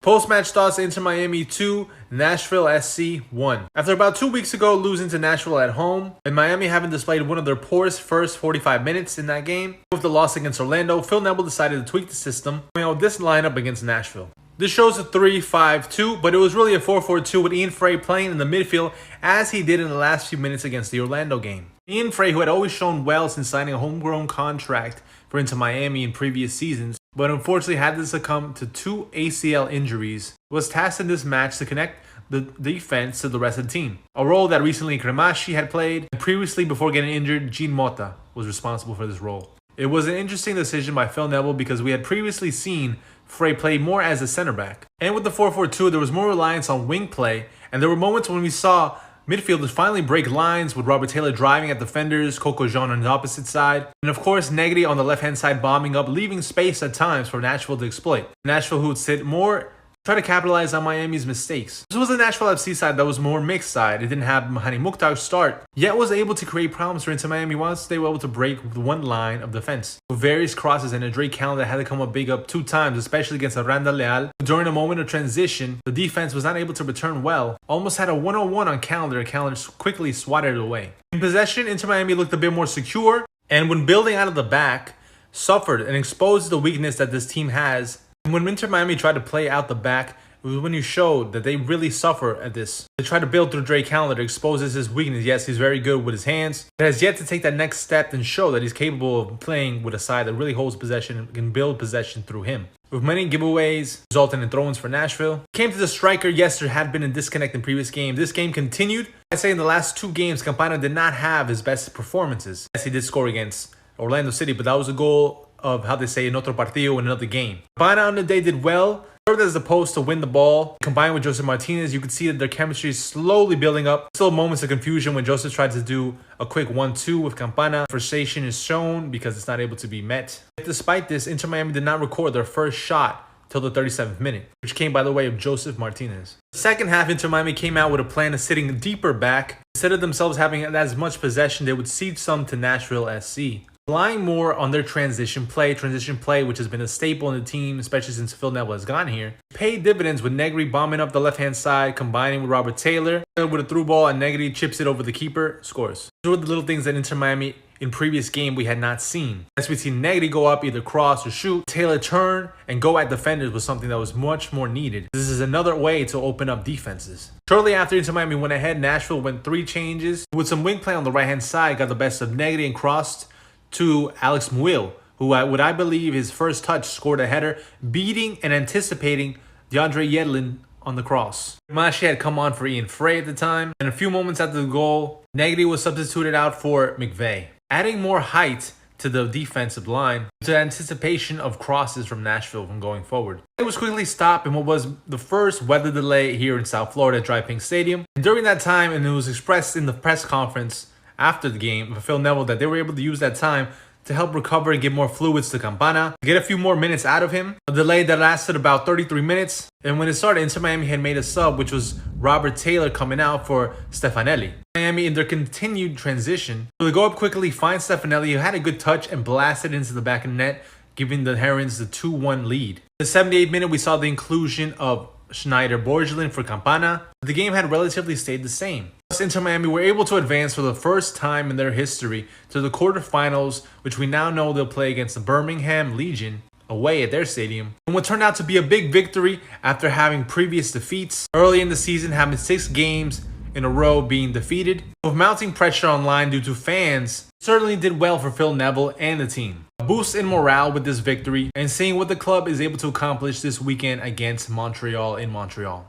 Post-match thoughts: Inter Miami 2, Nashville SC 1. After about 2 weeks ago losing to Nashville at home, and Miami having displayed one of their poorest first 45 minutes in that game, with the loss against Orlando, Phil Neville decided to tweak the system, coming out with this lineup against Nashville. This shows a 3-5-2, but it was really a 4-4-2 with Ian Frey playing in the midfield as he did in the last few minutes against the Orlando game. Ian Frey, who had always shown well since signing a homegrown contract for Inter Miami in previous seasons, but unfortunately had to succumb to 2 ACL injuries, was tasked in this match to connect the defense to the rest of the team. A role that recently Cremashi had played, and previously before getting injured, Jean Mota was responsible for this role. It was an interesting decision by Phil Neville because we had previously seen Frey play more as a center back. And with the 4-4-2, there was more reliance on wing play, and there were moments when we saw midfielders finally break lines with Robert Taylor driving at defenders, Coco Jean on the opposite side, and of course Negri on the left-hand side bombing up, leaving space at times for Nashville to exploit. Nashville, who would sit more, try to capitalize on Miami's mistakes. This was a Nashville FC side that was more mixed side. It didn't have Mahani Mukhtar start, yet was able to create problems for Inter Miami once they were able to break one line of defense. With various crosses and a Drake calendar that had to come up big up 2 times, especially against Aranda Leal. During a moment of transition, the defense was not able to return well. Almost had a 1-on-1 on calendar, and calendar quickly swatted it away. In possession, Inter Miami looked a bit more secure, and when building out of the back, suffered and exposed the weakness that this team has. And when Inter Miami tried to play out the back, it was when you showed that they really suffer at this. They try to build through Drake Calendar, exposes his weakness. Yes, he's very good with his hands, but has yet to take that next step and show that he's capable of playing with a side that really holds possession and can build possession through him. With many giveaways resulting in throw-ins for Nashville. Came to the striker, yes, there had been a disconnect in previous games. This game continued. I'd say in the last 2 games, Campana did not have his best performances. Yes, he did score against Orlando City, but that was a goal of how they say in otro partido, in another game. Campana on the day did well, served as the post to win the ball. Combined with Joseph Martinez, you could see that their chemistry is slowly building up. Still moments of confusion when Joseph tried to do a quick 1-2 with Campana. Frustration is shown because it's not able to be met. Despite this, Inter Miami did not record their first shot till the 37th minute, which came by the way of Joseph Martinez. Second half, Inter Miami came out with a plan of sitting deeper back. Instead of themselves having as much possession, they would cede some to Nashville SC. Relying more on their transition play, which has been a staple in the team, especially since Phil Neville has gone here, paid dividends with Negri bombing up the left-hand side, combining with Robert Taylor with a through ball, and Negri chips it over the keeper, scores. Those were the little things that Inter Miami in previous game we had not seen. As we see Negri go up, either cross or shoot, Taylor turn and go at defenders was something that was much more needed. This is another way to open up defenses. Shortly after Inter Miami went ahead, Nashville went 3 changes. With some wing play on the right-hand side, got the best of Negri and crossed to Alex Muil, who would I believe his first touch scored a header, beating and anticipating DeAndre Yedlin on the cross. Mashi had come on for Ian Frey at the time, and a few moments after the goal, Negri was substituted out for McVeigh, adding more height to the defensive line to anticipation of crosses from Nashville from going forward. It was quickly stopped in what was the first weather delay here in South Florida at Dry Pink Stadium. And during that time, and it was expressed in the press conference after the game for Phil Neville that they were able to use that time to help recover and give more fluids to Campana, get a few more minutes out of him. A delay that lasted about 33 minutes. And when it started, Inter Miami had made a sub, which was Robert Taylor coming out for Stefanelli. Miami in their continued transition. So they go up quickly, find Stefanelli, who had a good touch and blasted into the back of the net, giving the Herons the 2-1 lead. In the 78th minute, we saw the inclusion of Schneider Borgelin for Campana. The game had relatively stayed the same. Thus, Inter Miami were able to advance for the first time in their history to the quarterfinals, which we now know they'll play against the Birmingham Legion away at their stadium. And what turned out to be a big victory after having previous defeats. Early in the season, having 6 games in a row being defeated. With mounting pressure online due to fans, certainly did well for Phil Neville and the team. A boost in morale with this victory and seeing what the club is able to accomplish this weekend against Montreal in Montreal.